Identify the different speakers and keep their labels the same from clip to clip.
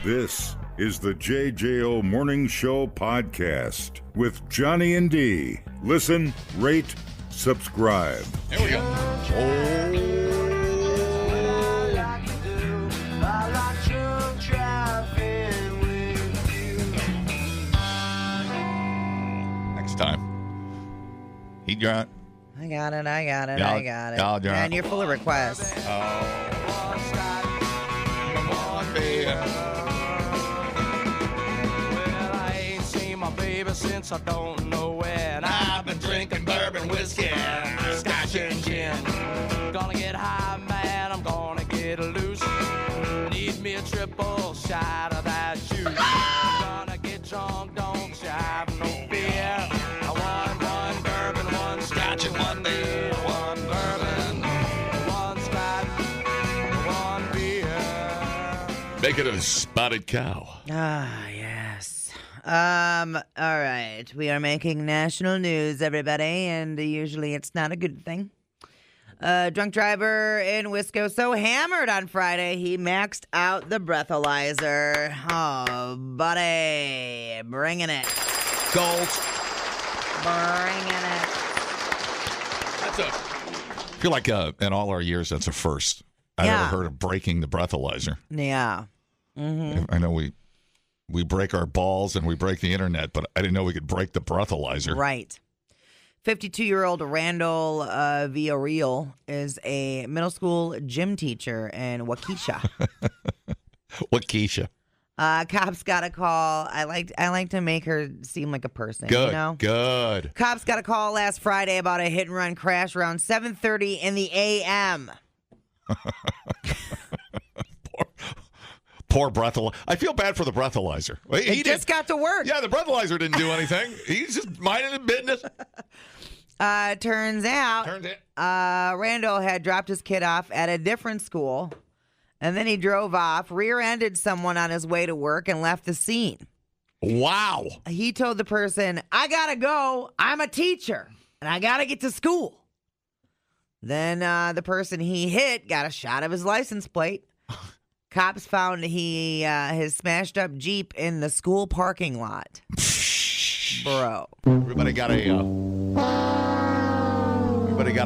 Speaker 1: This is the JJO Morning Show podcast with Johnny and D. Listen, rate, subscribe.
Speaker 2: There we go. Next time. He got.
Speaker 3: I got it.
Speaker 2: Y'all,
Speaker 3: Man, you're full of requests.
Speaker 2: Come on, baby.
Speaker 4: Well, I ain't seen my baby since I don't know when. I've been drinking bourbon, whiskey, scotch and gin. Gonna get high, man, I'm gonna get loose. Need me a triple shot of that juice. Gonna get drunk, don't you have no fear. I want one bourbon, one scotch and one beer. One bourbon, one scotch, one beer.
Speaker 2: Make it a spotted cow.
Speaker 3: Ah, yes. All right. We are making national news, everybody, and usually it's not a good thing. Drunk driver in Wisco so hammered on Friday, he maxed out the breathalyzer. Oh, buddy. Bringing it.
Speaker 2: Gold.
Speaker 3: Bringing it.
Speaker 2: I feel like in all our years, that's a first. I've never heard of breaking the breathalyzer.
Speaker 3: Yeah. Mm-hmm.
Speaker 2: I know we break our balls and we break the internet, but I didn't know we could break the breathalyzer.
Speaker 3: Right. 52-year-old Randall Villarreal is a middle school gym teacher in Waukesha.
Speaker 2: Waukesha.
Speaker 3: Cops got a call. I like to make her seem like a person.
Speaker 2: Good.
Speaker 3: You know?
Speaker 2: Good.
Speaker 3: Cops got a call last Friday about a hit and run crash around 7:30 in the a.m.
Speaker 2: Poor breathalyzer. I feel bad for the breathalyzer.
Speaker 3: He just got to work.
Speaker 2: Yeah, the breathalyzer didn't do anything. He's just minding his business.
Speaker 3: Turns out, Randall had dropped his kid off at a different school, and then he drove off, rear-ended someone on his way to work, and left the scene.
Speaker 2: Wow.
Speaker 3: He told the person, I gotta go. I'm a teacher, and I gotta get to school. Then the person he hit got a shot of his license plate. Cops found his smashed up Jeep in the school parking lot. Bro.
Speaker 2: Everybody got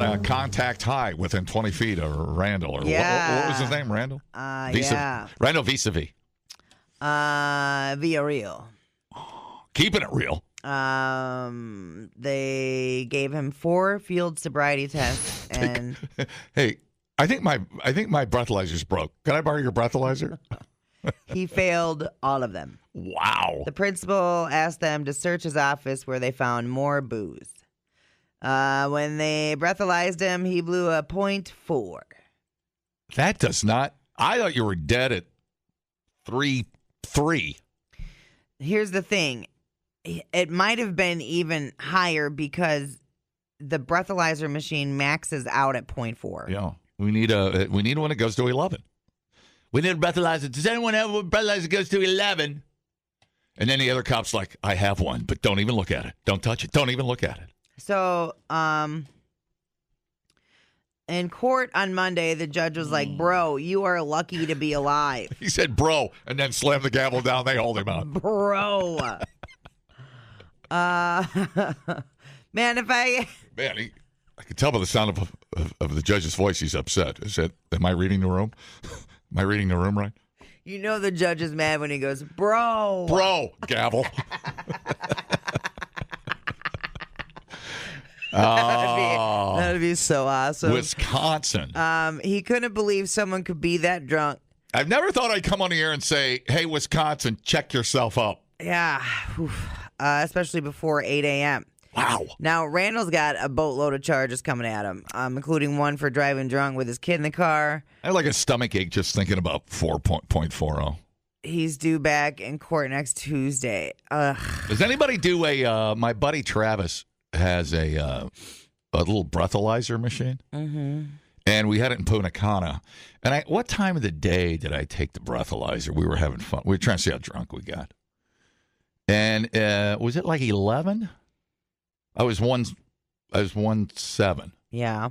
Speaker 2: a contact high within 20 feet of Randall. Or
Speaker 3: Yeah.
Speaker 2: what was his name, Randall?
Speaker 3: Yeah.
Speaker 2: Randall vis-a-vis.
Speaker 3: Villarreal.
Speaker 2: Keeping it real.
Speaker 3: They gave him 4 field sobriety tests, and
Speaker 2: Hey, I think my breathalyzer's broke. Can I borrow your breathalyzer?
Speaker 3: he failed all of them.
Speaker 2: Wow.
Speaker 3: The principal asked them to search his office, where they found more booze. When they breathalyzed him, he blew a .4.
Speaker 2: That does not. I thought you were dead at 3.3.
Speaker 3: Here's the thing. It might have been even higher because the breathalyzer machine maxes out at .4.
Speaker 2: Yeah. We need one that goes to 11. We need a breathalyzer. Does anyone have a breathalyzer that goes to 11? And then the other cop's like, I have one, but don't even look at it. Don't touch it. Don't even look at it.
Speaker 3: So, in court on Monday, the judge was like, bro, you are lucky to be alive.
Speaker 2: He said, bro, and then slammed the gavel down. They hold him out.
Speaker 3: Bro. Man, I
Speaker 2: could tell by the sound of the judge's voice he's upset. Is that, am I reading the room? Am I reading the room right?
Speaker 3: You know the judge is mad when he goes, bro.
Speaker 2: Bro, gavel.
Speaker 3: That'd be so awesome.
Speaker 2: Wisconsin.
Speaker 3: He couldn't believe someone could be that drunk.
Speaker 2: I've never thought I'd come on the air and say, hey, Wisconsin, check yourself up.
Speaker 3: Yeah. Especially before 8 a.m.
Speaker 2: Wow.
Speaker 3: Now, Randall's got a boatload of charges coming at him, including one for driving drunk with his kid in the car.
Speaker 2: I have like a stomach ache just thinking about 4.40.
Speaker 3: He's due back in court next Tuesday. Ugh.
Speaker 2: Does anybody do my buddy Travis has a little breathalyzer machine.
Speaker 3: Mm-hmm.
Speaker 2: And we had it in Punta Cana. And what time of the day did I take the breathalyzer? We were having fun. We were trying to see how drunk we got. And was it like 11? I was 1.7.
Speaker 3: Yeah.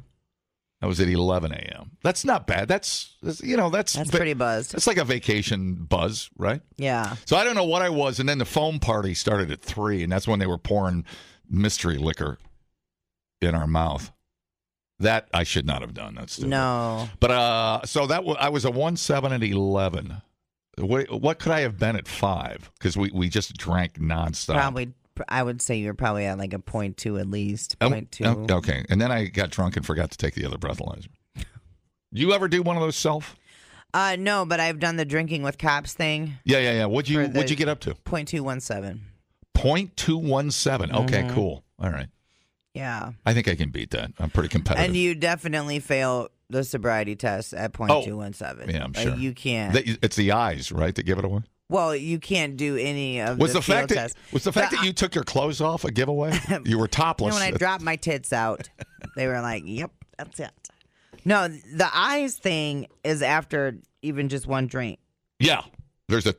Speaker 2: I was at 11 a.m. That's not bad. That's
Speaker 3: pretty buzzed.
Speaker 2: It's like a vacation buzz, right?
Speaker 3: Yeah.
Speaker 2: So I don't know what I was, and then the foam party started at 3, and that's when they were pouring mystery liquor in our mouth. That I should not have done. That's stupid.
Speaker 3: No.
Speaker 2: But so I was a 1-7 at 11. What could I have been at 5? Because we just drank nonstop.
Speaker 3: Probably, I would say you're probably at like a 0.2 at least. 0.2.
Speaker 2: Okay, and then I got drunk and forgot to take the other breathalyzer. You ever do one of those self?
Speaker 3: No, but I've done the drinking with cops thing.
Speaker 2: Yeah. What'd you get up to?
Speaker 3: 0.217.
Speaker 2: 0.217. Okay, cool. All right.
Speaker 3: Yeah.
Speaker 2: I think I can beat that. I'm pretty competitive.
Speaker 3: And you definitely fail the sobriety test at 0.217.
Speaker 2: Yeah, I'm sure.
Speaker 3: You can't.
Speaker 2: It's the eyes, right, that give it away?
Speaker 3: Well, you can't do any of the field tests.
Speaker 2: Was the fact that you took your clothes off a giveaway? You were topless.
Speaker 3: When I dropped my tits out, they were like, yep, that's it. No, the eyes thing is after even just one drink.
Speaker 2: Yeah. There's an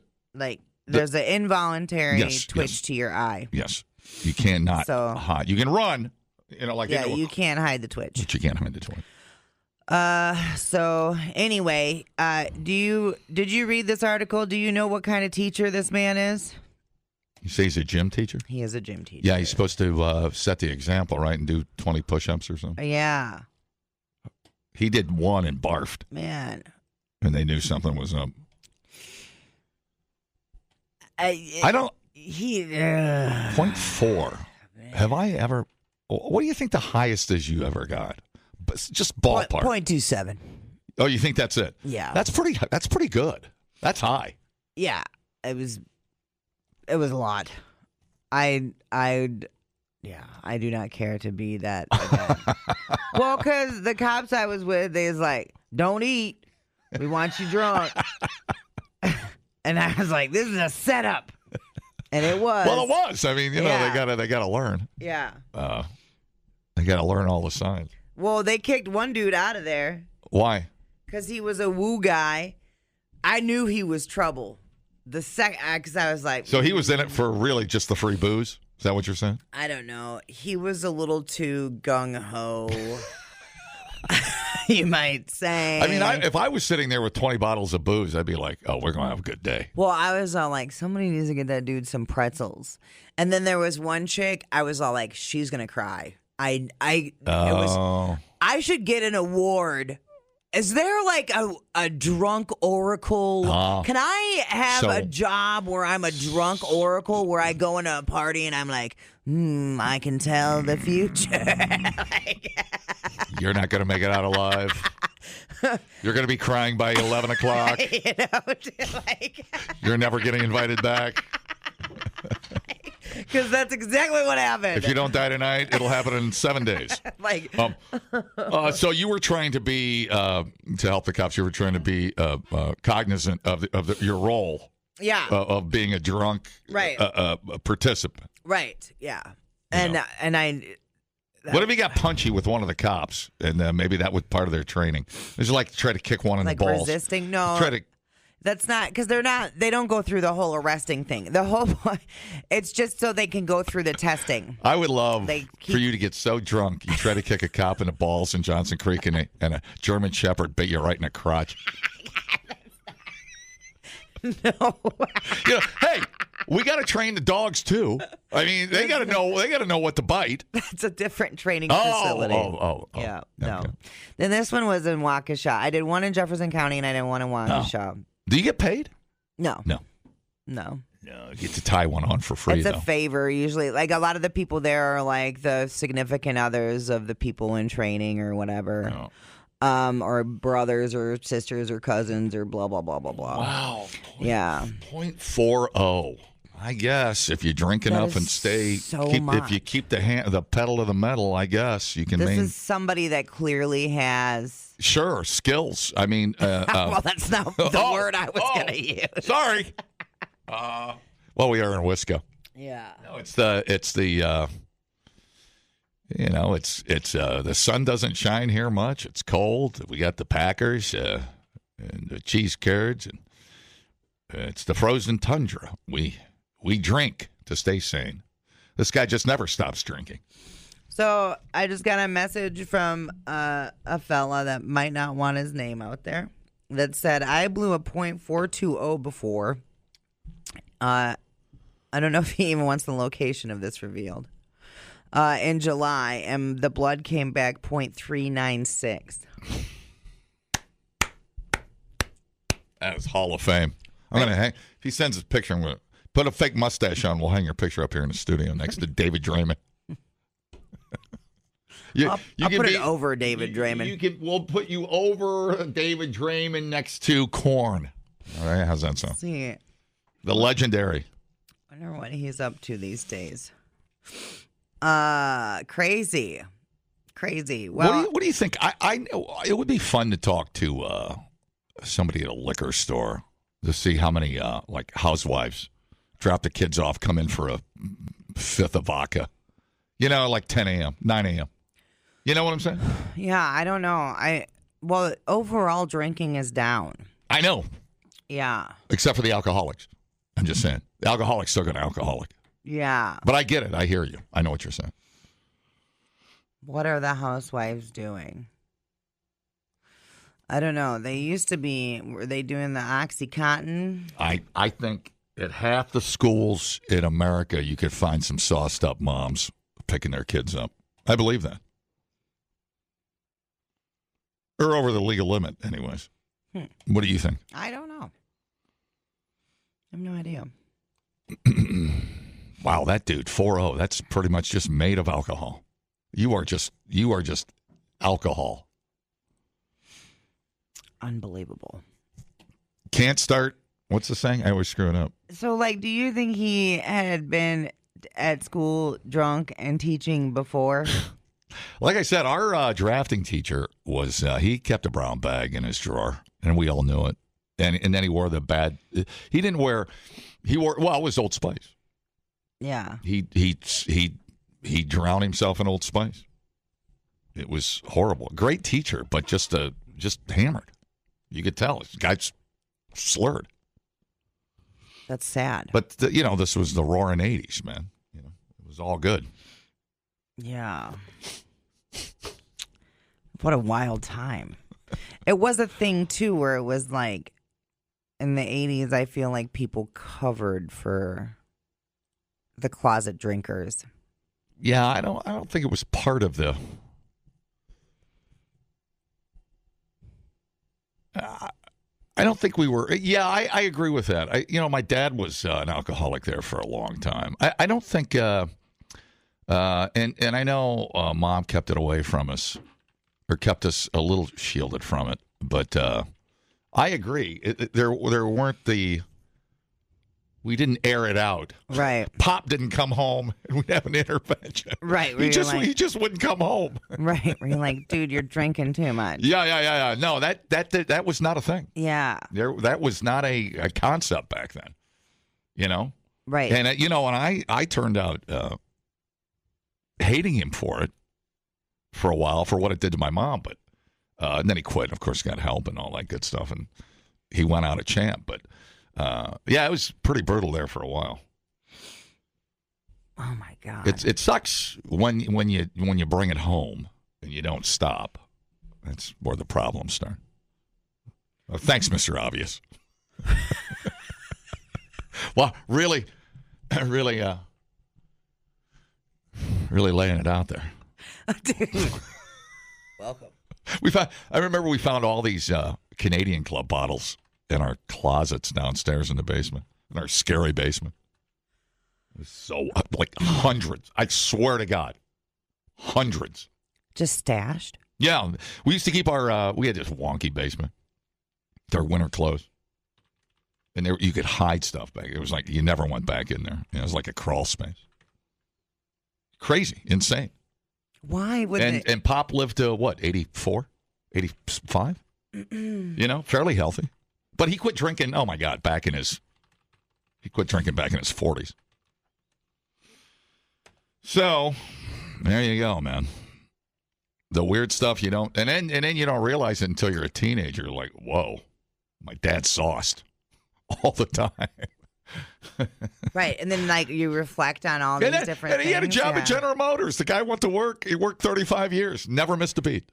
Speaker 3: involuntary twitch to your eye.
Speaker 2: Yes. You cannot hide. You can run,
Speaker 3: you can't hide the twitch.
Speaker 2: But you can't hide the twitch.
Speaker 3: So anyway, did you read this article? Do you know what kind of teacher this man is?
Speaker 2: You say he's a gym teacher?
Speaker 3: He is a gym teacher.
Speaker 2: Yeah, he's supposed to set the example, right, and do 20 push-ups or something.
Speaker 3: Yeah.
Speaker 2: He did one and barfed.
Speaker 3: Man.
Speaker 2: And they knew something was up. I don't. 0.4. Have I ever? What do you think the highest is you ever got? Just ballpark.
Speaker 3: 0.27.
Speaker 2: Oh, you think that's it?
Speaker 3: Yeah.
Speaker 2: That's pretty good. That's high.
Speaker 3: Yeah. It was a lot. I do not care to be that again. Well, because the cops I was with, they was like, don't eat. We want you drunk. And I was like, this is a setup. And it was.
Speaker 2: Well, it was. I mean, they gotta learn.
Speaker 3: Yeah.
Speaker 2: They gotta learn all the signs.
Speaker 3: Well, they kicked one dude out of there.
Speaker 2: Why?
Speaker 3: Because he was a woo guy. I knew he was trouble. Because I was like.
Speaker 2: So he was in it for really just the free booze? Is that what you're saying?
Speaker 3: I don't know. He was a little too gung-ho. You might say.
Speaker 2: I mean, if I was sitting there with 20 bottles of booze, I'd be like, oh, we're going to have a good day.
Speaker 3: Well, I was all like, somebody needs to get that dude some pretzels. And then there was one chick, I was all like, she's going to cry. I should get an award. Is there like a drunk oracle? Can I have a job where I'm a drunk oracle where I go into a party and I'm like, I can tell the future?
Speaker 2: You're not going to make it out alive. You're going to be crying by 11 o'clock. You're never getting invited back.
Speaker 3: Because that's exactly what happened.
Speaker 2: If you don't die tonight, it'll happen in 7 days. So you were trying to be, to help the cops, you were trying to be cognizant of your role.
Speaker 3: Yeah.
Speaker 2: Of being a drunk participant.
Speaker 3: Right, yeah. And I...
Speaker 2: What if he got punchy with one of the cops, and maybe that was part of their training? It was like try to kick one in the balls.
Speaker 3: Like resisting? No. That's not, because they don't go through the whole arresting thing. The whole point, it's just so they can go through the testing.
Speaker 2: I would love for you to get so drunk, you try to kick a cop in the balls in Johnson Creek, and a German Shepherd bit you right in the crotch.
Speaker 3: No.
Speaker 2: Hey, we got to train the dogs too. I mean, they got to know. They got to know what to bite.
Speaker 3: That's a different training facility. Yeah, no.
Speaker 2: Okay.
Speaker 3: Then this one was in Waukesha. I did one in Jefferson County, and I did one in Waukesha.
Speaker 2: Oh. Do you get paid?
Speaker 3: No.
Speaker 2: No. You get to tie one on for free.
Speaker 3: It's a favor usually. Like a lot of the people there are like the significant others of the people in training or whatever.
Speaker 2: Oh.
Speaker 3: Or brothers or sisters or cousins or blah, blah, blah, blah, blah.
Speaker 2: Wow.
Speaker 3: Yeah.
Speaker 2: 0.40. I guess if you drink enough and stay, if you keep the pedal to the metal, I guess you can.
Speaker 3: This is somebody that clearly has
Speaker 2: skills. I mean,
Speaker 3: well, that's not the word I was going to use.
Speaker 2: Sorry. Well, we are in Wisco.
Speaker 3: Yeah.
Speaker 2: No, it's the. The sun doesn't shine here much. It's cold. We got the Packers and the cheese curds, and it's the frozen tundra. We drink to stay sane. This guy just never stops drinking.
Speaker 3: So I just got a message from a fella that might not want his name out there that said, I blew a .420 before. I don't know if he even wants the location of this revealed. In July, and the blood came back .396.
Speaker 2: That is Hall of Fame. I'm going to hang. If he sends his picture, I'm going to put a fake mustache on. We'll hang your picture up here in the studio next to David Draymond.
Speaker 3: I'll put it over David Draymond.
Speaker 2: We'll put you over David Draymond next to Korn. All right, how's that sound?
Speaker 3: See,
Speaker 2: The legendary.
Speaker 3: I wonder what he's up to these days. Crazy. Well,
Speaker 2: What do you think? I it would be fun to talk to somebody at a liquor store to see how many like housewives drop the kids off, come in for a fifth of vodka. Like 10 a.m., 9 a.m. You know what I'm saying?
Speaker 3: Yeah, I don't know. Well, overall drinking is down.
Speaker 2: I know.
Speaker 3: Yeah.
Speaker 2: Except for the alcoholics. I'm just saying. The alcoholic's still got an alcoholic.
Speaker 3: Yeah.
Speaker 2: But I get it. I hear you. I know what you're saying.
Speaker 3: What are the housewives doing? I don't know. Were they doing the Oxycontin?
Speaker 2: I think at half the schools in America, you could find some sauced up moms picking their kids up. I believe that. Or over the legal limit, anyways. What do you think?
Speaker 3: I don't know. I have no idea.
Speaker 2: Wow, that dude, 4-0, that's pretty much just made of alcohol. You are just alcohol.
Speaker 3: Unbelievable.
Speaker 2: Can't start. What's the saying? I always screw it up.
Speaker 3: So, do you think he had been at school drunk and teaching before?
Speaker 2: Like I said, our drafting teacher was, he kept a brown bag in his drawer, and we all knew it. And then he wore the bad, he wore, it was Old Spice.
Speaker 3: Yeah.
Speaker 2: He drowned himself in Old Spice. It was horrible. Great teacher, but just hammered. You could tell. This guy's slurred.
Speaker 3: That's sad.
Speaker 2: But, this was the roaring 80s, man. It was all good.
Speaker 3: Yeah. What a wild time. It was a thing, too, where it was like, in the 80s, I feel like people covered for the closet drinkers.
Speaker 2: Yeah, I don't think it was part of the... I don't think we were. Yeah, I agree with that. My dad was an alcoholic there for a long time. I don't think, and I know Mom kept it away from us, or kept us a little shielded from it. But I agree. There weren't we didn't air it out.
Speaker 3: Right.
Speaker 2: Pop didn't come home, and we'd have an intervention.
Speaker 3: Right.
Speaker 2: He just wouldn't come home.
Speaker 3: Right. Where you're like, dude, you're drinking too much.
Speaker 2: Yeah. No, that was not a thing.
Speaker 3: Yeah.
Speaker 2: That was not a concept back then.
Speaker 3: Right.
Speaker 2: And and I turned out hating him for it for a while for what it did to my mom, but and then he quit. Of course, got help and all that good stuff, and he went out a champ. But yeah, it was pretty brutal there for a while.
Speaker 3: Oh my God!
Speaker 2: It sucks when you bring it home and you don't stop. That's where the problems start. Thanks, Mr. Obvious. Well, really laying it out there.
Speaker 3: Dude. Welcome.
Speaker 2: I remember we found all these Canadian Club bottles in our closets downstairs in the basement, in our scary basement. It was so, like hundreds. I swear to God. Hundreds.
Speaker 3: Just stashed?
Speaker 2: Yeah. We used to keep we had this wonky basement. Our winter clothes. And you could hide stuff back. It was like you never went back in there. It was like a crawl space. Crazy. Insane.
Speaker 3: Why would
Speaker 2: And Pop lived to, what, 84? 85? Fairly healthy. But he quit drinking, oh my God, he quit drinking back in his 40s. So, there you go, man. The weird stuff you don't, and then you don't realize it until you're a teenager. You're like, whoa, my dad's sauced all the time.
Speaker 3: Right, and then like you reflect on all these different
Speaker 2: and he had a
Speaker 3: things,
Speaker 2: job
Speaker 3: yeah.
Speaker 2: at General Motors. The guy went to work. He worked 35 years. Never missed a beat.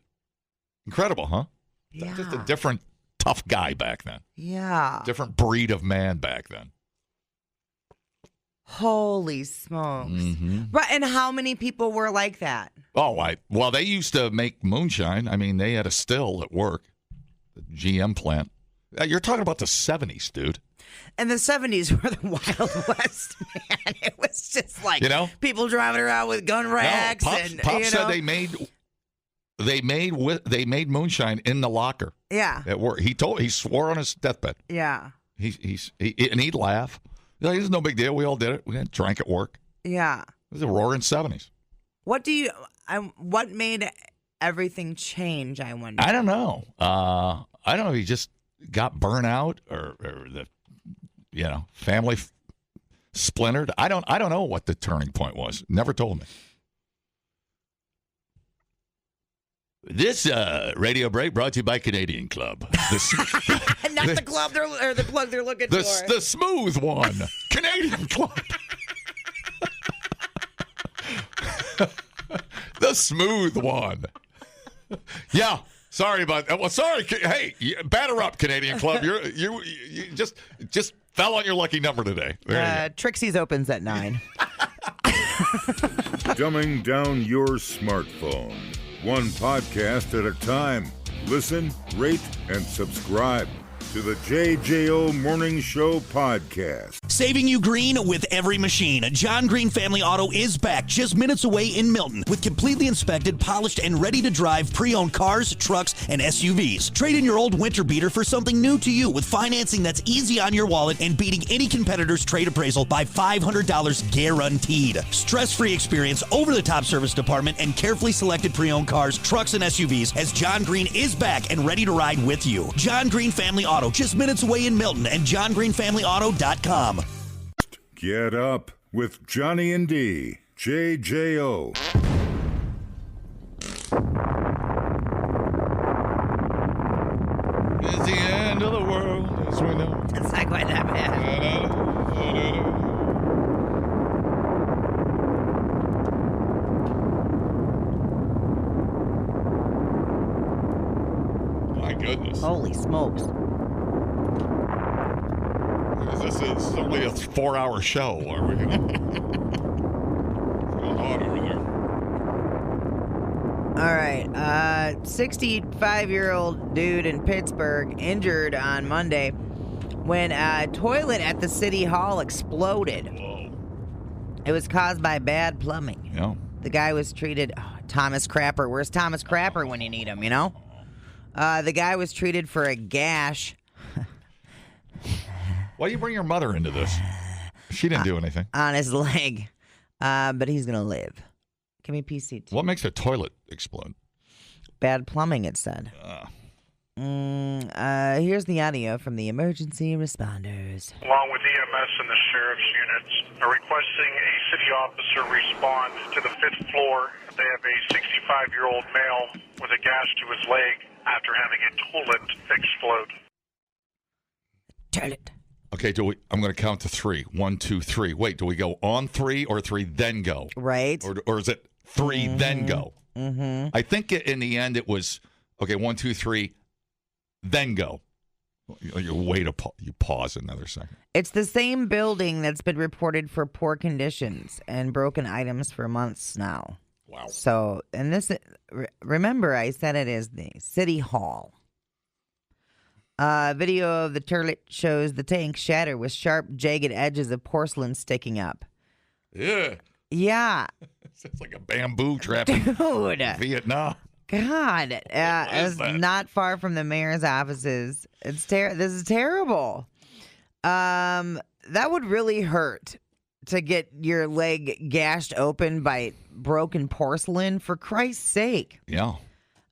Speaker 2: Incredible, huh?
Speaker 3: Yeah.
Speaker 2: Just a different tough guy back then.
Speaker 3: Yeah.
Speaker 2: Different breed of man back then.
Speaker 3: Holy smokes.
Speaker 2: Mm-hmm.
Speaker 3: Right, and how many people were like that?
Speaker 2: Well, they used to make moonshine. I mean, they had a still at work, the GM plant. You're talking about the 70s, dude.
Speaker 3: And the 70s were the Wild West, man. It was just like people driving around with gun racks.
Speaker 2: Pops said they made moonshine in the locker.
Speaker 3: Yeah.
Speaker 2: At work. He swore on his deathbed.
Speaker 3: Yeah.
Speaker 2: And he'd laugh. It's no big deal. We all did it. We drank at work.
Speaker 3: Yeah.
Speaker 2: It was a roaring 70s.
Speaker 3: What made everything change, I wonder?
Speaker 2: I don't know. I don't know if he just got burnt out or the family splintered. I don't know what the turning point was. Never told me. This radio break brought to you by Canadian Club.
Speaker 3: Not the club the plug they're looking for.
Speaker 2: The smooth one. Canadian Club. The smooth one. Yeah. Sorry about that. Well, sorry. Hey, batter up, Canadian Club. You just fell on your lucky number today.
Speaker 3: Trixie's opens at 9.
Speaker 1: Dumbing down your smartphone. One podcast at a time. Listen, rate, and subscribe to the JJO Morning Show podcast.
Speaker 5: Saving you green with every machine. John Green Family Auto is back just minutes away in Milton with completely inspected, polished, and ready to drive pre-owned cars, trucks, and SUVs. Trade in your old winter beater for something new to you with financing that's easy on your wallet and beating any competitor's trade appraisal by $500 guaranteed. Stress-free experience, over-the-top service department, and carefully selected pre-owned cars, trucks, and SUVs as John Green is back and ready to ride with you. John Green Family Auto, just minutes away in Milton, and johngreenfamilyauto.com.
Speaker 1: Get up with Johnny and D. JJO.
Speaker 2: It's the end of the world as we know.
Speaker 3: It's not quite that bad.
Speaker 2: My goodness.
Speaker 3: Holy smokes.
Speaker 2: This is only a 4-hour show. Are we going to... What's going on over there?
Speaker 3: All right. 65-year-old dude in Pittsburgh injured on Monday when a toilet at the city hall exploded.
Speaker 2: Whoa.
Speaker 3: It was caused by bad plumbing.
Speaker 2: Yeah.
Speaker 3: The guy was treated... Thomas Crapper. Where's Thomas Crapper when you need him, you know? The guy was treated for a gash.
Speaker 2: Why do you bring your mother into this? She didn't do anything.
Speaker 3: On his leg. But he's going to live. Give me PC2.
Speaker 2: What makes a toilet explode?
Speaker 3: Bad plumbing, it said. Here's the audio from the emergency responders.
Speaker 6: Along with EMS and the sheriff's units, are requesting a city officer respond to the 5th floor. They have a 65-year-old male with a gash to his leg after having a toilet explode.
Speaker 3: Toilet.
Speaker 2: Okay, I'm going to count to 3. 1, 2, 3. Wait, do we go on 3 or 3 then go?
Speaker 3: Right.
Speaker 2: Or is it 3 then go?
Speaker 3: Mm-hmm.
Speaker 2: I think in the end it was, okay, 1, 2, 3, then go. You wait you pause another second.
Speaker 3: It's the same building that's been reported for poor conditions and broken items for months now.
Speaker 2: Wow.
Speaker 3: So, and this, remember I said it is the city hall. Video of the toilet shows the tank shatter with sharp, jagged edges of porcelain sticking up.
Speaker 2: Yeah.
Speaker 3: Yeah.
Speaker 2: It's like a bamboo trap in
Speaker 3: Dude.
Speaker 2: Vietnam.
Speaker 3: God. It's not far from the mayor's offices. This is terrible. That would really hurt to get your leg gashed open by broken porcelain, for Christ's sake.
Speaker 2: Yeah.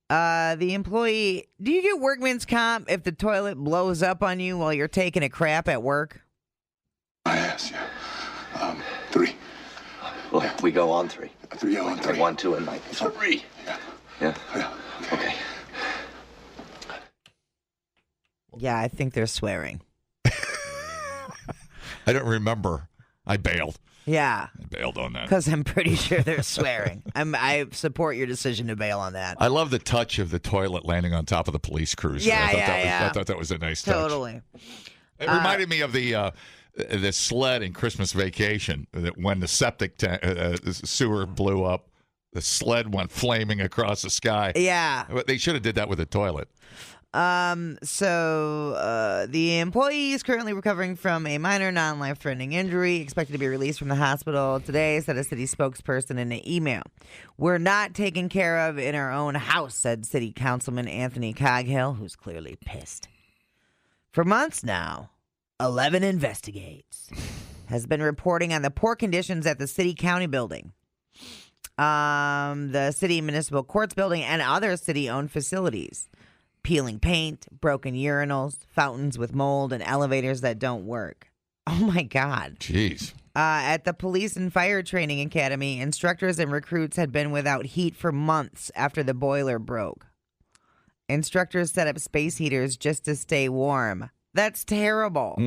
Speaker 3: The employee, do you get workman's comp if the toilet blows up on you while you're taking a crap at work?
Speaker 7: I asked you. 3.
Speaker 8: Well, we go on 3.
Speaker 7: 3 on 3.
Speaker 8: 1, 2, and 3.
Speaker 7: Yeah.
Speaker 8: Yeah?
Speaker 7: Yeah.
Speaker 8: Okay.
Speaker 3: Yeah, I think they're swearing.
Speaker 2: I don't remember I bailed.
Speaker 3: Yeah.
Speaker 2: I bailed on that.
Speaker 3: Because I'm pretty sure they're swearing. I support your decision to bail on that.
Speaker 2: I love the touch of the toilet landing on top of the police cruiser.
Speaker 3: Yeah,
Speaker 2: I thought that was a nice touch.
Speaker 3: Totally.
Speaker 2: It reminded me of the sled in Christmas Vacation, that when the septic sewer blew up, the sled went flaming across the sky.
Speaker 3: Yeah.
Speaker 2: They should have did that with a toilet.
Speaker 3: So the employee is currently recovering from a minor non-life-threatening injury, expected to be released from the hospital today, said a city spokesperson in an email. We're not taken care of in our own house, said City Councilman Anthony Coghill, who's clearly pissed. For months now, 11 Investigates has been reporting on the poor conditions at the city-county building, the city municipal courts building, and other city-owned facilities. Peeling paint, broken urinals, fountains with mold, and elevators that don't work. Oh, my God.
Speaker 2: Jeez.
Speaker 3: At the Police and Fire Training Academy, instructors and recruits had been without heat for months after the boiler broke. Instructors set up space heaters just to stay warm. That's terrible.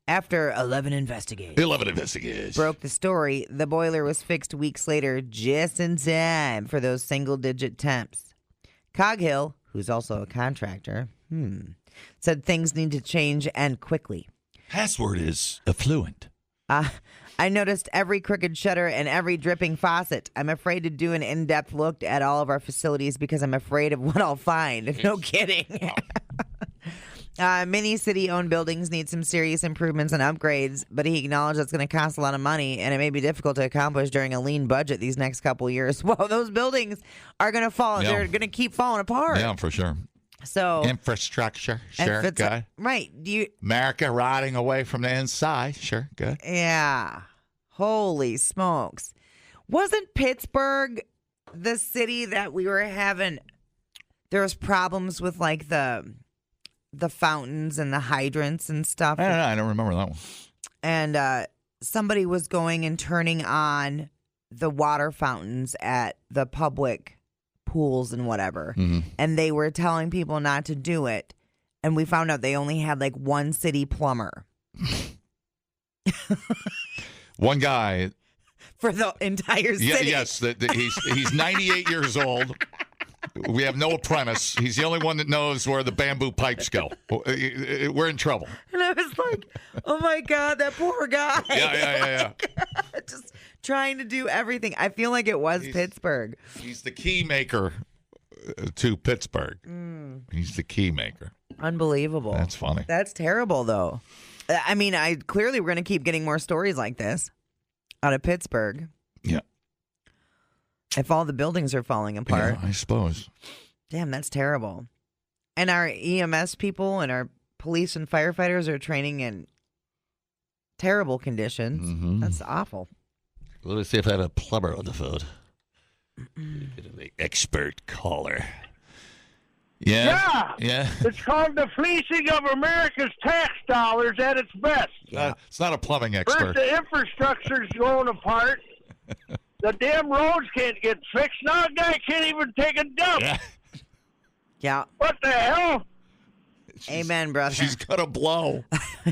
Speaker 3: After 11 Investigates broke the story, the boiler was fixed weeks later just in time for those single-digit temps. Coghill, who's also a contractor, said things need to change and quickly.
Speaker 2: Password is affluent.
Speaker 3: I noticed every crooked shutter and every dripping faucet. I'm afraid to do an in-depth look at all of our facilities because I'm afraid of what I'll find. No kidding. Many city-owned buildings need some serious improvements and upgrades, but he acknowledged it's going to cost a lot of money, and it may be difficult to accomplish during a lean budget these next couple years. Well, those buildings are going to fall. Yeah. They're going to keep falling apart.
Speaker 2: Yeah, for sure.
Speaker 3: So
Speaker 2: infrastructure, sure, good.
Speaker 3: Right.
Speaker 2: America rotting away from the inside, sure, good.
Speaker 3: Yeah. Holy smokes. Wasn't Pittsburgh the city that we were having, there was problems with like the fountains and the hydrants and stuff?
Speaker 2: I don't remember that one.
Speaker 3: And somebody was going and turning on the water fountains at the public pools and whatever. Mm-hmm. And they were telling people not to do it. And we found out they only had like one city plumber.
Speaker 2: One guy.
Speaker 3: For the entire city.
Speaker 2: Yes, he's 98 years old. We have no apprentice. He's the only one that knows where the bamboo pipes go. We're in trouble.
Speaker 3: And I was like, oh, my God, that poor guy.
Speaker 2: Yeah.
Speaker 3: Just trying to do everything. I feel like it was Pittsburgh.
Speaker 2: He's the key maker to Pittsburgh. He's the key maker.
Speaker 3: Unbelievable.
Speaker 2: That's funny.
Speaker 3: That's terrible, though. I mean, clearly we're going to keep getting more stories like this out of Pittsburgh.
Speaker 2: Yeah.
Speaker 3: If all the buildings are falling apart.
Speaker 2: Yeah, I suppose.
Speaker 3: Damn, that's terrible. And our EMS people and our police and firefighters are training in terrible conditions. Mm-hmm. That's awful.
Speaker 2: Let me see if I have a plumber on the phone. The expert caller. Yeah.
Speaker 9: It's called the fleecing of America's tax dollars at its best.
Speaker 2: It's not a plumbing expert.
Speaker 9: First, the infrastructure's going apart. The damn roads can't get fixed. Now a guy can't even take a dump.
Speaker 3: Yeah.
Speaker 9: What the hell?
Speaker 3: Amen, brother.
Speaker 2: She's gonna blow.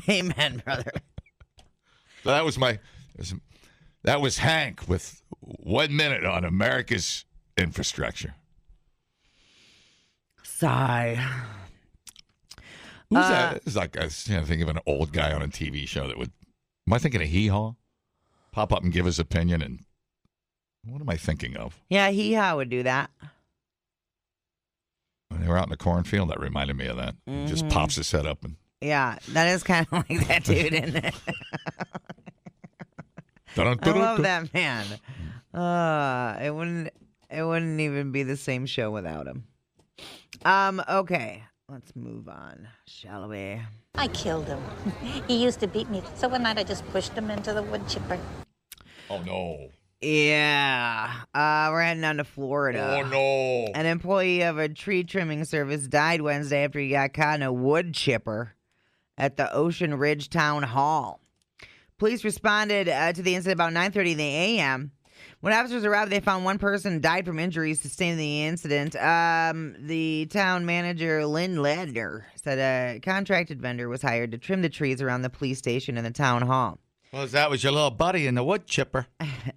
Speaker 3: Amen, brother.
Speaker 2: So that was Hank with 1 minute on America's infrastructure.
Speaker 3: Sigh.
Speaker 2: Who's that? It's like I was thinking of an old guy on a TV show that would. Am I thinking of Hee Haw? Pop up and give his opinion, and what am I thinking of?
Speaker 3: Yeah, Hee Haw would do that.
Speaker 2: When they were out in the cornfield, that reminded me of that. Mm-hmm. He just pops his head up and.
Speaker 3: Yeah, that is kind of like that dude, isn't it? I love that man. It wouldn't even be the same show without him. Okay, let's move on, shall we?
Speaker 10: I killed him. He used to beat me, so one night I just pushed him into the wood chipper.
Speaker 2: Oh no.
Speaker 3: Yeah, we're heading down to Florida.
Speaker 2: Oh no.
Speaker 3: An employee of a tree trimming service died Wednesday after he got caught in a wood chipper at the Ocean Ridge Town Hall. Police responded to the incident about 9:30 in the a.m. When officers arrived, they found one person died from injuries sustained in the incident. The town manager, Lynn Ledner, said a contracted vendor was hired to trim the trees around the police station and the town hall.
Speaker 2: Well, that was your little buddy in the wood chipper.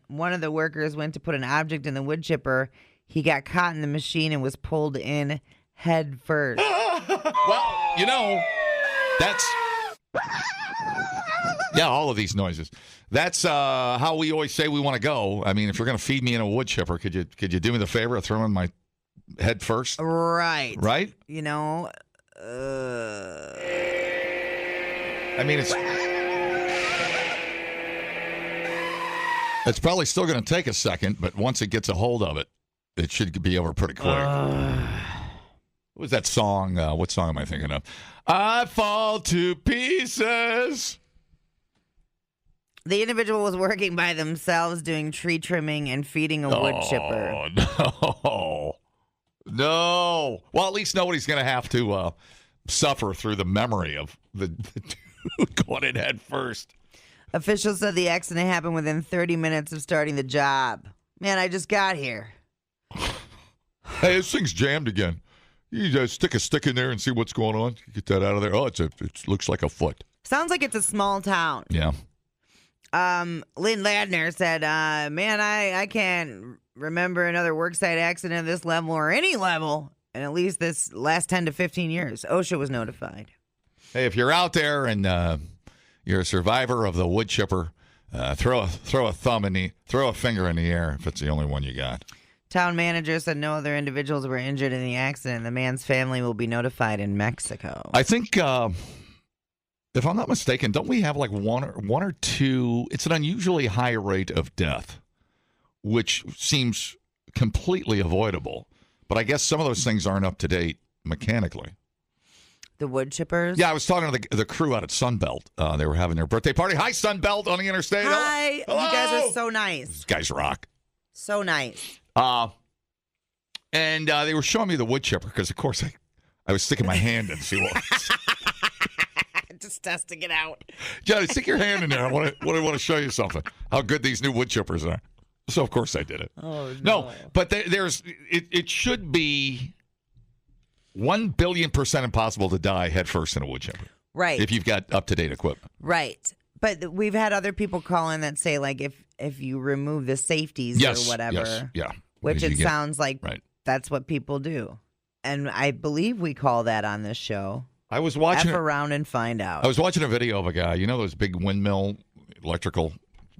Speaker 3: One of the workers went to put an object in the wood chipper. He got caught in the machine and was pulled in head first.
Speaker 2: Well, you know, that's... Yeah, all of these noises. That's how we always say we want to go. I mean, if you're going to feed me in a wood chipper, could you do me the favor of throwing my head first?
Speaker 3: Right.
Speaker 2: Right?
Speaker 3: You know,
Speaker 2: I mean, it's probably still going to take a second, but once it gets a hold of it, it should be over pretty quick. What was that song? What song am I thinking of? I fall to pieces.
Speaker 3: The individual was working by themselves doing tree trimming and feeding a wood chipper.
Speaker 2: Oh, no. Well, at least nobody's going to have to suffer through the memory of the dude going in head first.
Speaker 3: Officials said the accident happened within 30 minutes of starting the job. Man, I just got here.
Speaker 2: Hey, this thing's jammed again. You just stick a stick in there and see what's going on. Get that out of there. Oh, it looks like a foot.
Speaker 3: Sounds like it's a small town.
Speaker 2: Yeah.
Speaker 3: Lynn Ladner said, man, I can't remember another worksite accident of this level or any level in at least this last 10 to 15 years. OSHA was notified.
Speaker 2: Hey, if you're out there and you're a survivor of the wood chipper, throw a finger in the air if it's the only one you got.
Speaker 3: Town manager said no other individuals were injured in the accident. The man's family will be notified in Mexico.
Speaker 2: I think, if I'm not mistaken, don't we have like one or two? It's an unusually high rate of death, which seems completely avoidable. But I guess some of those things aren't up to date mechanically.
Speaker 3: The wood chippers?
Speaker 2: Yeah, I was talking to the crew out at Sunbelt. They were having their birthday party. Hi, Sunbelt on the interstate.
Speaker 3: Hi.
Speaker 2: Hello.
Speaker 3: You guys are so nice.
Speaker 2: These guys rock.
Speaker 3: So nice.
Speaker 2: And they were showing me the wood chipper because, of course, I was sticking my hand in to see what.
Speaker 3: Just testing it out.
Speaker 2: Johnny, stick your hand in there. I want to show you something. How good these new wood chippers are. So, of course, I did it.
Speaker 3: Oh,
Speaker 2: no. But it should be 1 billion% impossible to die headfirst in a wood chipper.
Speaker 3: Right.
Speaker 2: If you've got up-to-date equipment.
Speaker 3: Right. But we've had other people call in that say, like, if you remove the safeties or whatever.
Speaker 2: Yes, yeah.
Speaker 3: Which it sounds like that's what people do. And I believe we call that on this show.
Speaker 2: I was watching
Speaker 3: F around and find out.
Speaker 2: I was watching a video of a guy. You know those big windmill electrical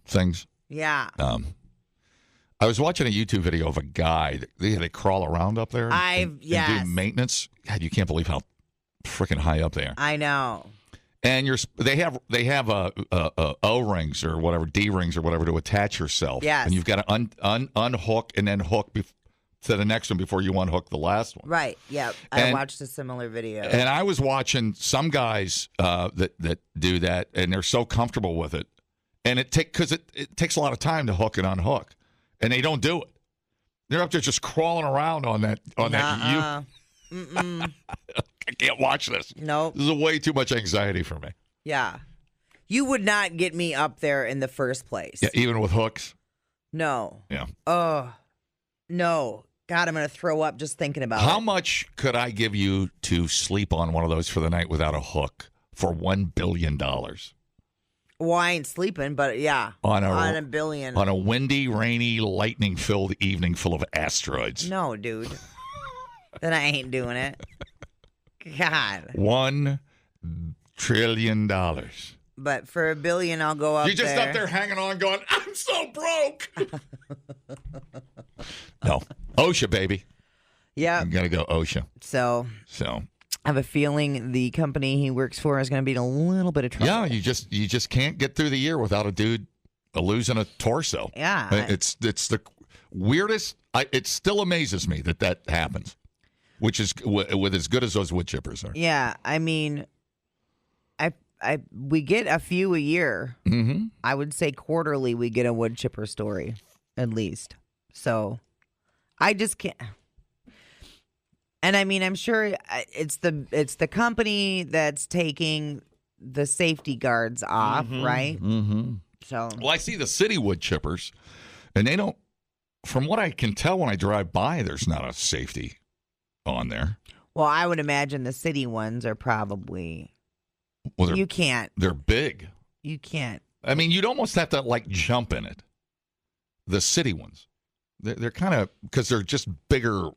Speaker 2: things?
Speaker 3: Yeah.
Speaker 2: I was watching a YouTube video of a guy. They crawl around up there and do maintenance. God, you can't believe how freaking high up they are.
Speaker 3: I know.
Speaker 2: And they have O-rings or whatever, D-rings or whatever to attach yourself.
Speaker 3: Yes.
Speaker 2: And you've got to unhook and then hook to the next one before you unhook the last one.
Speaker 3: Right. Yep. I watched a similar video.
Speaker 2: And I was watching some guys that do that, and they're so comfortable with it. And it takes a lot of time to hook and unhook, and they don't do it. They're up there just crawling around on that. I can't watch this.
Speaker 3: Nope.
Speaker 2: This is way too much anxiety for me.
Speaker 3: Yeah. You would not get me up there in the first place.
Speaker 2: Yeah, even with hooks?
Speaker 3: No.
Speaker 2: Yeah.
Speaker 3: Oh, no. God, I'm going to throw up just thinking about it.
Speaker 2: How much could I give you to sleep on one of those for the night without a hook for $1 billion?
Speaker 3: Well, I ain't sleeping, but yeah. On a billion.
Speaker 2: On a windy, rainy, lightning-filled evening full of asteroids.
Speaker 3: No, dude. Then I ain't doing it. God.
Speaker 2: $1 trillion.
Speaker 3: But for $1 billion, I'll go up there.
Speaker 2: You're just up there hanging on going, I'm so broke. No. OSHA, baby.
Speaker 3: Yeah.
Speaker 2: You got to go OSHA.
Speaker 3: So. I have a feeling the company he works for is going to be in a little bit of trouble.
Speaker 2: Yeah, you just can't get through the year without a dude losing a torso.
Speaker 3: Yeah.
Speaker 2: It's the weirdest. It still amazes me that happens, which is with as good as those wood chippers are.
Speaker 3: Yeah, I mean, we get a few a year.
Speaker 2: Mm-hmm.
Speaker 3: I would say quarterly we get a wood chipper story, at least. So I just can't. And I mean, I'm sure it's the company that's taking the safety guards off, right?
Speaker 2: Mm-hmm.
Speaker 3: So,
Speaker 2: well, I see the city wood chippers, and they don't. From what I can tell when I drive by, there's not a safety on there.
Speaker 3: Well, I would imagine the city ones are probably.
Speaker 2: Well,
Speaker 3: you can't.
Speaker 2: They're big.
Speaker 3: You can't
Speaker 2: I mean, you'd almost have to, like, jump in it. The city ones. They're kind of, because they're just bigger.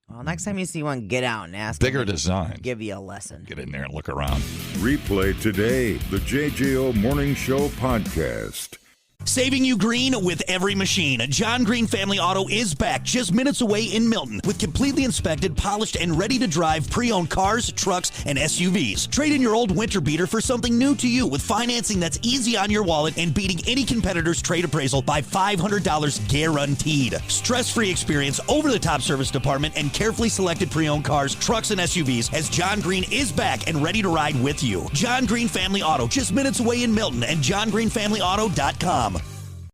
Speaker 3: Well, next time you see one, get out and ask
Speaker 2: Bigger
Speaker 3: them to
Speaker 2: design.
Speaker 3: give you a lesson.
Speaker 2: Get in there and look around.
Speaker 1: Replay today the JJO Morning Show podcast.
Speaker 5: Saving you green with every machine. John Green Family Auto is back just minutes away in Milton with completely inspected, polished, and ready to drive pre-owned cars, trucks, and SUVs. Trade in your old winter beater for something new to you with financing that's easy on your wallet and beating any competitor's trade appraisal by $500 guaranteed. Stress-free experience, over-the-top service department, and carefully selected pre-owned cars, trucks, and SUVs as John Green is back and ready to ride with you. John Green Family Auto, just minutes away in Milton, and johngreenfamilyauto.com.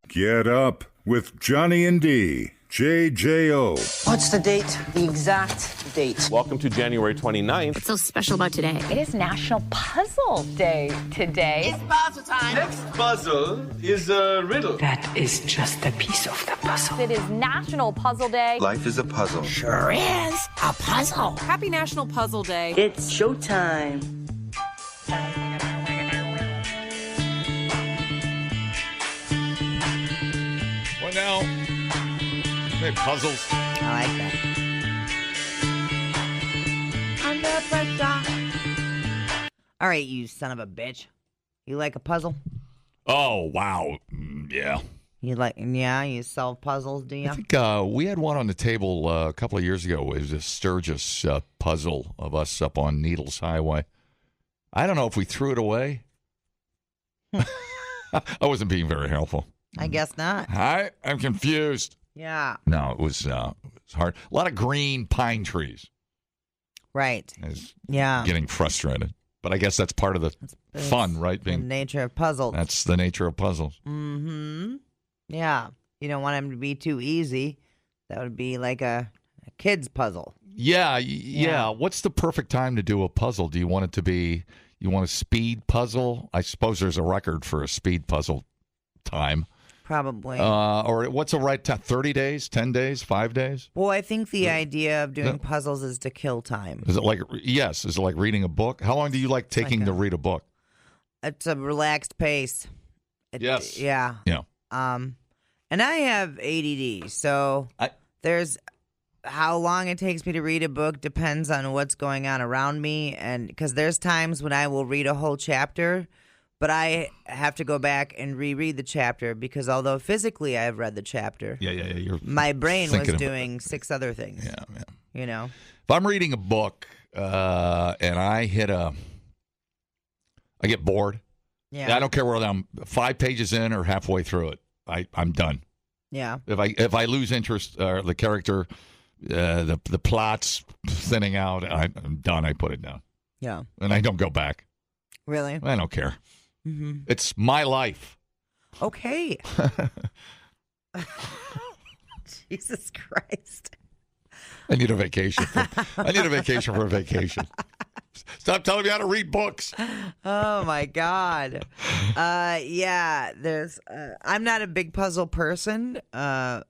Speaker 1: Get up with Johnny and D. JJO.
Speaker 11: What's the date? The exact date.
Speaker 12: Welcome to January 29th.
Speaker 13: What's so special about today?
Speaker 14: It is National Puzzle Day today.
Speaker 15: It's puzzle time.
Speaker 12: Next puzzle is a riddle.
Speaker 11: That is just a piece of the puzzle.
Speaker 14: It is National Puzzle Day.
Speaker 16: Life is a puzzle.
Speaker 15: Sure is a puzzle.
Speaker 17: Happy National Puzzle Day.
Speaker 11: It's showtime.
Speaker 2: Well, now, they puzzles.
Speaker 3: I like that. Under pressure. All right, you son of a bitch. You like a puzzle?
Speaker 2: Oh, wow. Yeah.
Speaker 3: You solve puzzles, do you?
Speaker 2: I think we had one on the table a couple of years ago. It was a Sturgis puzzle of us up on Needles Highway. I don't know if we threw it away. I wasn't being very helpful.
Speaker 3: I guess not.
Speaker 2: I'm confused.
Speaker 3: Yeah.
Speaker 2: No, it was hard. A lot of green pine trees.
Speaker 3: Right.
Speaker 2: Yeah. Getting frustrated. But I guess that's part of the fun, right?
Speaker 3: The nature of puzzles.
Speaker 2: That's the nature of puzzles.
Speaker 3: Mm-hmm. Yeah. You don't want them to be too easy. That would be like a kid's puzzle.
Speaker 2: Yeah. What's the perfect time to do a puzzle? Do you want it to be, you want a speed puzzle? I suppose there's a record for a speed puzzle time.
Speaker 3: Probably.
Speaker 2: Or what's the right time? 30 days, 10 days, 5 days?
Speaker 3: Well, I think the idea of doing puzzles is to kill time.
Speaker 2: Is it like, yes, is it like reading a book? How long do you like taking to read a book?
Speaker 3: It's a relaxed pace.
Speaker 2: Yes.
Speaker 3: Yeah.
Speaker 2: Yeah.
Speaker 3: And I have ADD, so there's how long it takes me to read a book depends on what's going on around me, and because there's times when I will read a whole chapter, but I have to go back and reread the chapter because although physically I have read the chapter, my brain was doing 6 other things.
Speaker 2: Yeah.
Speaker 3: You know,
Speaker 2: if I'm reading a book and I get bored.
Speaker 3: Yeah.
Speaker 2: I don't care whether I'm 5 pages in or halfway through it. I'm done.
Speaker 3: Yeah.
Speaker 2: If I lose interest, the character, the plot's thinning out, I'm done. I put it down.
Speaker 3: Yeah.
Speaker 2: And I don't go back.
Speaker 3: Really?
Speaker 2: I don't care.
Speaker 3: Mm-hmm.
Speaker 2: It's my life.
Speaker 3: Okay. Jesus Christ.
Speaker 2: I need a vacation. I need a vacation for a vacation. Stop telling me how to read books.
Speaker 3: Oh my God. Yeah. There's. I'm not a big puzzle person. I'll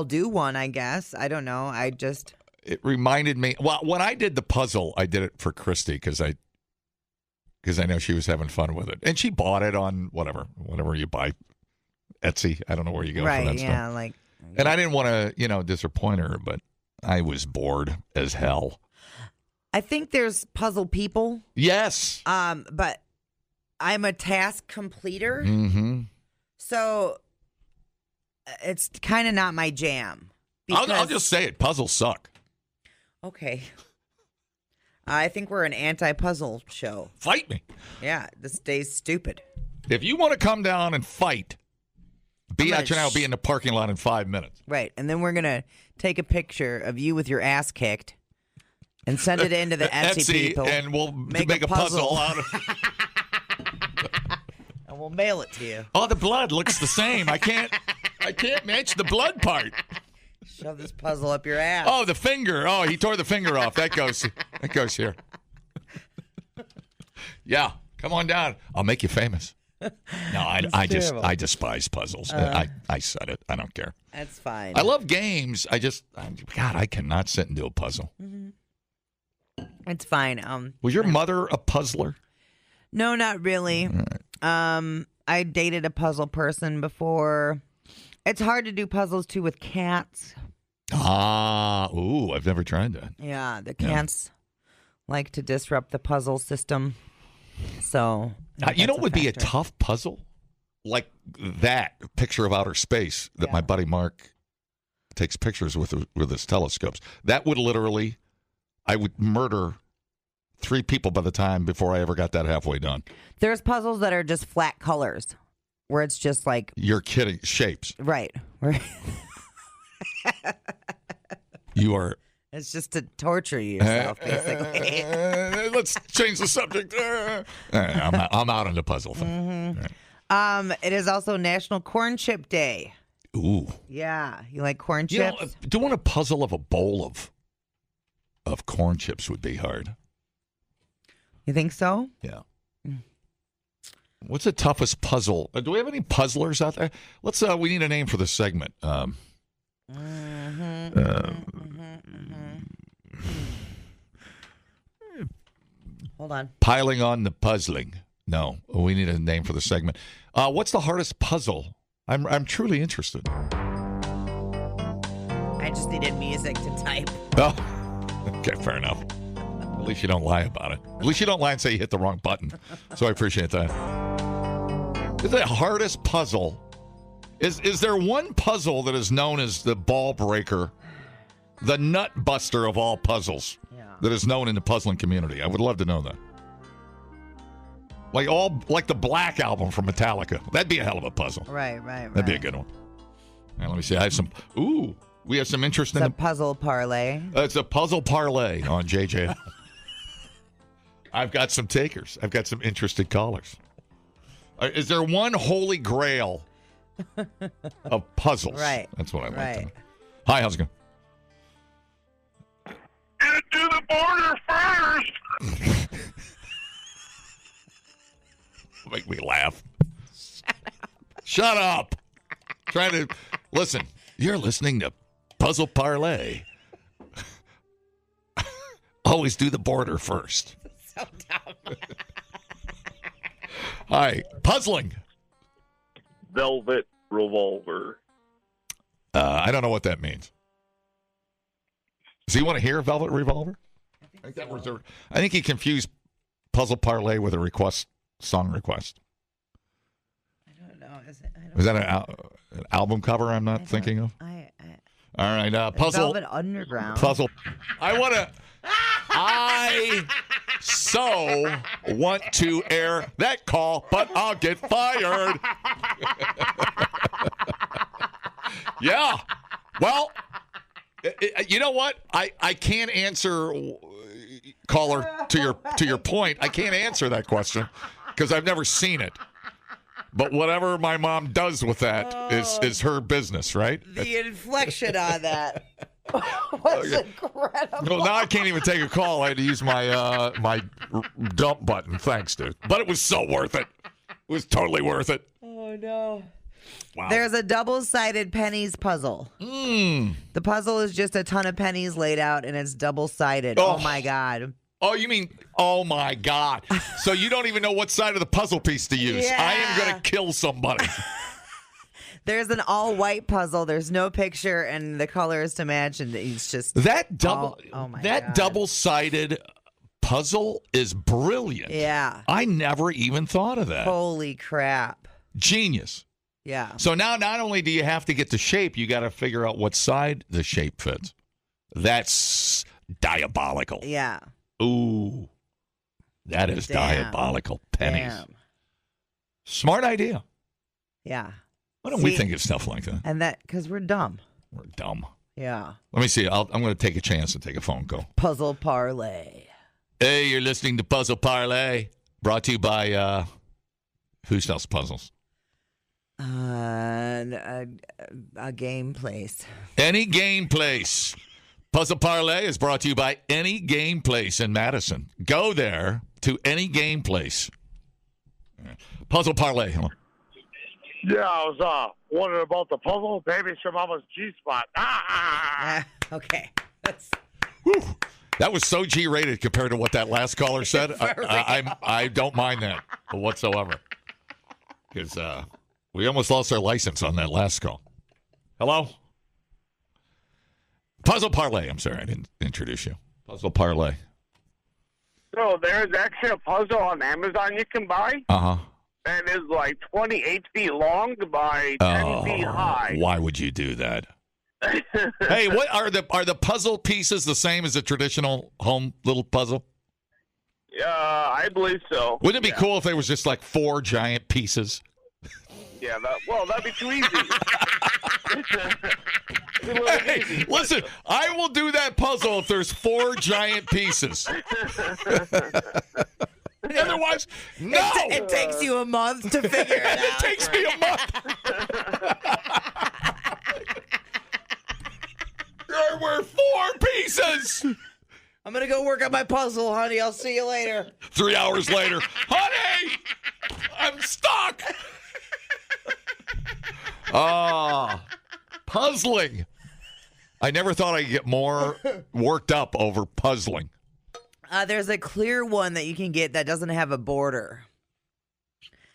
Speaker 3: do one, I guess. I don't know.
Speaker 2: It reminded me. Well, when I did the puzzle, I did it for Christy because I know she was having fun with it, and she bought it on whatever you buy, Etsy. I don't know where you go for that stuff.
Speaker 3: Like.
Speaker 2: And I didn't want to, disappoint her, but I was bored as hell.
Speaker 3: I think there's puzzle people.
Speaker 2: Yes.
Speaker 3: But I'm a task completer.
Speaker 2: Mm-hmm.
Speaker 3: So it's kind of not my jam.
Speaker 2: I'll just say it. Puzzles suck.
Speaker 3: Okay. I think we're an anti-puzzle show.
Speaker 2: Fight me.
Speaker 3: Yeah, this day's stupid.
Speaker 2: If you want to come down and fight, I'll be in the parking lot in 5 minutes.
Speaker 3: Right, and then we're going to take a picture of you with your ass kicked and send it into the Etsy people.
Speaker 2: And we'll make a puzzle out of
Speaker 3: and we'll mail it to you.
Speaker 2: Oh, the blood looks the same. I can't match the blood part.
Speaker 3: Shove this puzzle up your ass.
Speaker 2: Oh, the finger. Oh, he tore the finger off. That goes here. Yeah, come on down. I'll make you famous. No, I despise puzzles. I said it. I don't care.
Speaker 3: That's fine.
Speaker 2: I love games. I cannot sit and do a puzzle.
Speaker 3: Mm-hmm. It's fine.
Speaker 2: Was your mother a puzzler?
Speaker 3: No, not really. I dated a puzzle person before. It's hard to do puzzles too with cats.
Speaker 2: I've never tried that.
Speaker 3: Yeah, the cats like to disrupt the puzzle system. So,
Speaker 2: you know what would be a tough puzzle? Like that picture of outer space that my buddy Mark takes pictures with his telescopes. That would literally, I would murder 3 people by the time before I ever got that halfway done.
Speaker 3: There's puzzles that are just flat colors, where it's just like...
Speaker 2: You're kidding. Shapes.
Speaker 3: Right.
Speaker 2: You are...
Speaker 3: It's just to torture yourself, basically.
Speaker 2: Let's change the subject. I'm out on the puzzle thing.
Speaker 3: Mm-hmm. It is also National Corn Chip Day.
Speaker 2: Ooh.
Speaker 3: Yeah. You like corn chips?
Speaker 2: Doing a puzzle of a bowl of corn chips would be hard.
Speaker 3: You think so?
Speaker 2: Yeah. What's the toughest puzzle? Do we have any puzzlers out there? Let's. We need a name for this segment.
Speaker 3: Hold on.
Speaker 2: Piling on the puzzling. No, we need a name for the segment. What's the hardest puzzle? I'm truly interested.
Speaker 3: I just needed music to type.
Speaker 2: Oh, okay, fair enough. At least you don't lie about it. At least you don't lie and say you hit the wrong button. So I appreciate that. Is the hardest puzzle? Is there one puzzle that is known as the ball breaker, the nut buster of all puzzles, that is known in the puzzling community? I would love to know that. Like the Black Album from Metallica. That'd be a hell of a puzzle.
Speaker 3: Right.
Speaker 2: That'd be a good one. Now, let me see. I have some. Ooh, we have some interest in
Speaker 3: the puzzle parlay.
Speaker 2: It's a puzzle parlay on JJO. I've got some takers. I've got some interested callers. Is there one holy grail of puzzles?
Speaker 3: Right.
Speaker 2: That's what I like to know. Hi, how's it going?
Speaker 9: Get to the border first.
Speaker 2: Make me laugh. Shut up. Trying to listen. You're listening to Puzzle Parlay. Always do the border first.
Speaker 3: So dumb.
Speaker 2: Hi, puzzling.
Speaker 9: Velvet revolver.
Speaker 2: I don't know what that means. So you want to hear Velvet Revolver? I think he confused Puzzle Parlay with a song request.
Speaker 3: I don't know.
Speaker 2: Is that an album cover I'm not thinking of? All right, puzzle.
Speaker 3: Velvet Underground.
Speaker 2: Puzzle. I so want to air that call, but I'll get fired. Yeah. Well, you know what? I can't answer, caller, to your point. I can't answer that question because I've never seen it. But whatever my mom does with that is her business, right?
Speaker 3: The inflection on that was incredible.
Speaker 2: Well, now I can't even take a call. I had to use my my dump button. Thanks, dude. But it was so worth it. It was totally worth it.
Speaker 3: Oh, no.
Speaker 2: Wow.
Speaker 3: There's a double-sided pennies puzzle. The puzzle is just a ton of pennies laid out, and it's double-sided. Oh my God.
Speaker 2: Oh, you mean, oh, my God. So you don't even know what side of the puzzle piece to use.
Speaker 3: Yeah.
Speaker 2: I am going to kill somebody.
Speaker 3: There's an all-white puzzle. There's no picture, and the colors to match, and it's just...
Speaker 2: That
Speaker 3: God.
Speaker 2: double-sided puzzle is brilliant.
Speaker 3: Yeah.
Speaker 2: I never even thought of that.
Speaker 3: Holy crap.
Speaker 2: Genius.
Speaker 3: Yeah.
Speaker 2: So now not only do you have to get the shape, you got to figure out what side the shape fits. That's diabolical.
Speaker 3: Yeah.
Speaker 2: Ooh. That is diabolical. Pennies.
Speaker 3: Damn.
Speaker 2: Smart idea.
Speaker 3: Yeah.
Speaker 2: Why don't we think of stuff like that?
Speaker 3: And that, because we're dumb.
Speaker 2: We're dumb.
Speaker 3: Yeah.
Speaker 2: Let me see. I'm going to take a chance and take a phone call.
Speaker 3: Puzzle Parlay.
Speaker 2: Hey, you're listening to Puzzle Parlay, brought to you by who sells puzzles?
Speaker 3: A game place.
Speaker 2: Any Game Place. Puzzle Parlay is brought to you by Any Game Place in Madison. Go there to Any Game Place. Puzzle Parlay. Hello.
Speaker 9: Yeah, I was wondering about the puzzle. Maybe it's your mama's G-spot.
Speaker 3: Okay.
Speaker 2: That was so G-rated compared to what that last caller said. I don't mind that whatsoever. because we almost lost our license on that last call. Hello? Puzzle Parlay. I'm sorry, I didn't introduce you. Puzzle Parlay.
Speaker 9: So there's actually a puzzle on Amazon you can buy.
Speaker 2: Uh-huh.
Speaker 9: That is like 28 feet long by 10 feet high.
Speaker 2: Why would you do that? Hey, what are the puzzle pieces the same as a traditional home little puzzle?
Speaker 9: I believe so.
Speaker 2: Wouldn't it be cool if there was just like 4 giant pieces?
Speaker 9: Yeah, that'd be too easy.
Speaker 2: Hey, listen, I will do that puzzle if there's 4 giant pieces. Otherwise, no.
Speaker 3: It takes you a month to figure it out.
Speaker 2: It takes me a month. There were 4 pieces.
Speaker 3: I'm going to go work on my puzzle, honey. I'll see you later.
Speaker 2: 3 hours later. Honey, I'm stuck. Puzzling. I never thought I'd get more worked up over puzzling.
Speaker 3: There's a clear one that you can get that doesn't have a border.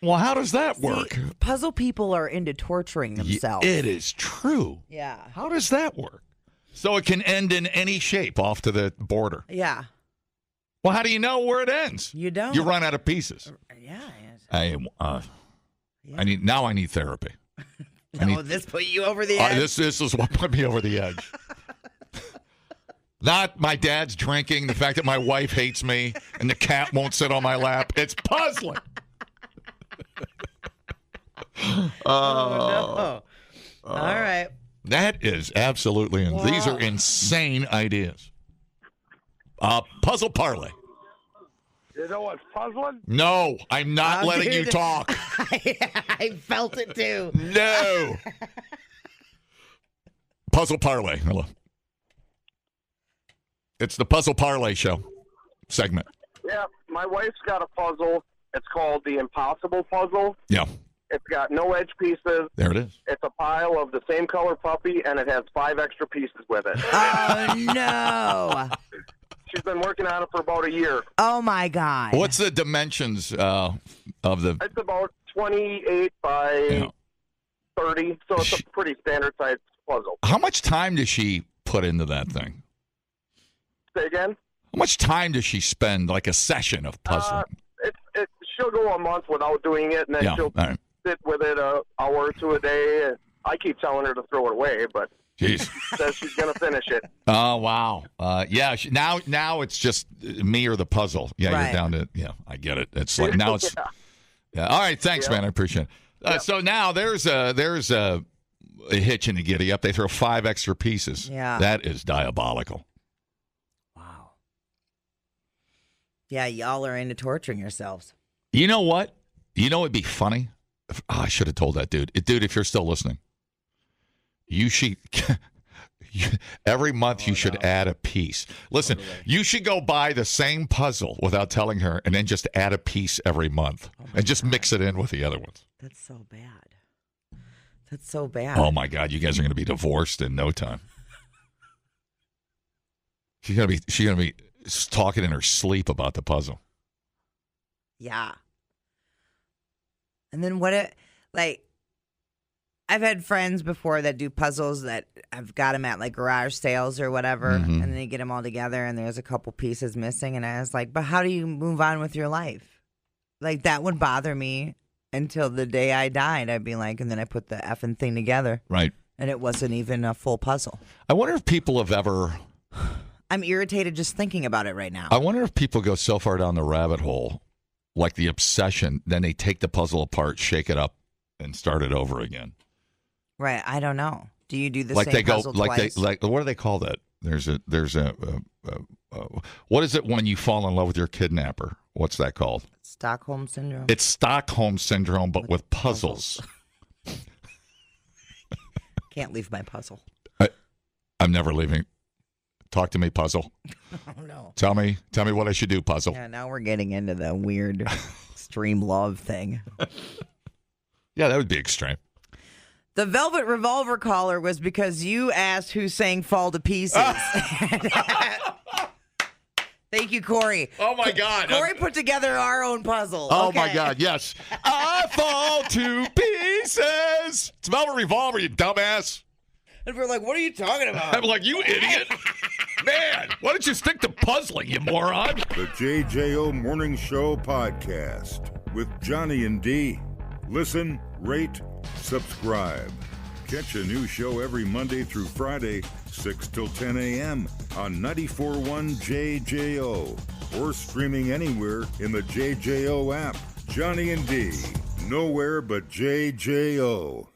Speaker 2: Well, how does that work?
Speaker 3: Puzzle people are into torturing themselves.
Speaker 2: It is true.
Speaker 3: Yeah.
Speaker 2: How does that work? So it can end in any shape off to the border.
Speaker 3: Yeah.
Speaker 2: Well, how do you know where it ends?
Speaker 3: You don't.
Speaker 2: You run out of pieces.
Speaker 3: Yeah.
Speaker 2: I need therapy.
Speaker 3: This put you over the edge.
Speaker 2: This is what put me over the edge. Not my dad's drinking, the fact that my wife hates me, and the cat won't sit on my lap. It's puzzling.
Speaker 3: No. All right.
Speaker 2: That is absolutely These are insane ideas. Puzzle Parlay.
Speaker 9: You know what's puzzling?
Speaker 2: No, I'm not letting you talk.
Speaker 3: I felt it too.
Speaker 2: No. Puzzle Parlay. Hello. It's the Puzzle Parlay show segment.
Speaker 9: Yeah, my wife's got a puzzle. It's called the Impossible Puzzle.
Speaker 2: Yeah.
Speaker 9: It's got no edge pieces.
Speaker 2: There it is.
Speaker 9: It's a pile of the same color puppy, and it has 5 extra pieces with it.
Speaker 3: Oh, no.
Speaker 9: She's been working on it for about a year.
Speaker 3: Oh, my God.
Speaker 2: What's the dimensions of the...
Speaker 9: It's about 28 by 30, so it's a pretty standard-sized puzzle.
Speaker 2: How much time does she put into that thing?
Speaker 9: Say again?
Speaker 2: How much time does she spend, like a session of puzzling?
Speaker 9: She'll go a month without doing it, and then she'll sit with it an hour or 2 a day. I keep telling her to throw it away, but
Speaker 2: Jeez.
Speaker 9: she says she's going to finish it.
Speaker 2: Oh, wow. Yeah, now it's just me or the puzzle. Yeah,
Speaker 3: Right.
Speaker 2: You're down to, I get it. It's like, now it's, yeah. All right, thanks, man. I appreciate it. So now there's a hitch in the giddy up. They throw 5 extra pieces.
Speaker 3: Yeah.
Speaker 2: That is diabolical.
Speaker 3: Wow. Yeah, y'all are into torturing yourselves.
Speaker 2: You know what? You know what'd be funny? I should have told that dude. Dude, if you're still listening, you should every month you should add a piece. Listen, you should go buy the same puzzle without telling her and then just add a piece every month and just mix it in with the other ones.
Speaker 3: That's so bad. That's so bad.
Speaker 2: Oh, my God. You guys are going to be divorced in no time. She's going to be talking in her sleep about the puzzle.
Speaker 3: Yeah. And then I've had friends before that do puzzles that I've got them at like garage sales or whatever, and then they get them all together and there's a couple pieces missing. And I was like, but how do you move on with your life? Like, that would bother me until the day I died. I'd be like, and then I put the effing thing together.
Speaker 2: Right.
Speaker 3: And it wasn't even a full puzzle.
Speaker 2: I wonder if people have ever...
Speaker 3: I'm irritated just thinking about it right now.
Speaker 2: I wonder if people go so far down the rabbit hole, like the obsession, then they take the puzzle apart, shake it up, and start it over again.
Speaker 3: Right. I don't know. Do you do the
Speaker 2: like
Speaker 3: same
Speaker 2: they go,
Speaker 3: puzzle
Speaker 2: like
Speaker 3: twice?
Speaker 2: what do they call that? There's a what is it when you fall in love with your kidnapper? What's that called?
Speaker 3: Stockholm Syndrome.
Speaker 2: It's Stockholm Syndrome, but with puzzles.
Speaker 3: Can't leave my puzzle.
Speaker 2: I'm never leaving. Talk to me, puzzle.
Speaker 3: Oh, no.
Speaker 2: Tell me what I should do, puzzle.
Speaker 3: Yeah, now we're getting into the weird extreme love thing.
Speaker 2: Yeah, that would be extreme.
Speaker 3: The Velvet Revolver caller was because you asked who sang Fall to Pieces. Thank you, Corey.
Speaker 2: Oh, my God.
Speaker 3: Corey put together our own puzzle.
Speaker 2: Oh,
Speaker 3: Okay.
Speaker 2: my God, yes. I fall to pieces. It's Velvet Revolver, you dumbass.
Speaker 3: And we're like, what are you talking about?
Speaker 2: I'm like, you idiot. Man, why don't you stick to puzzling, you moron?
Speaker 1: The JJO Morning Show podcast with Johnny and D. Listen, rate, subscribe. Catch a new show every Monday through Friday, 6 till 10 a.m. on 94.1 JJO or streaming anywhere in the JJO app. Johnny and D, nowhere but JJO.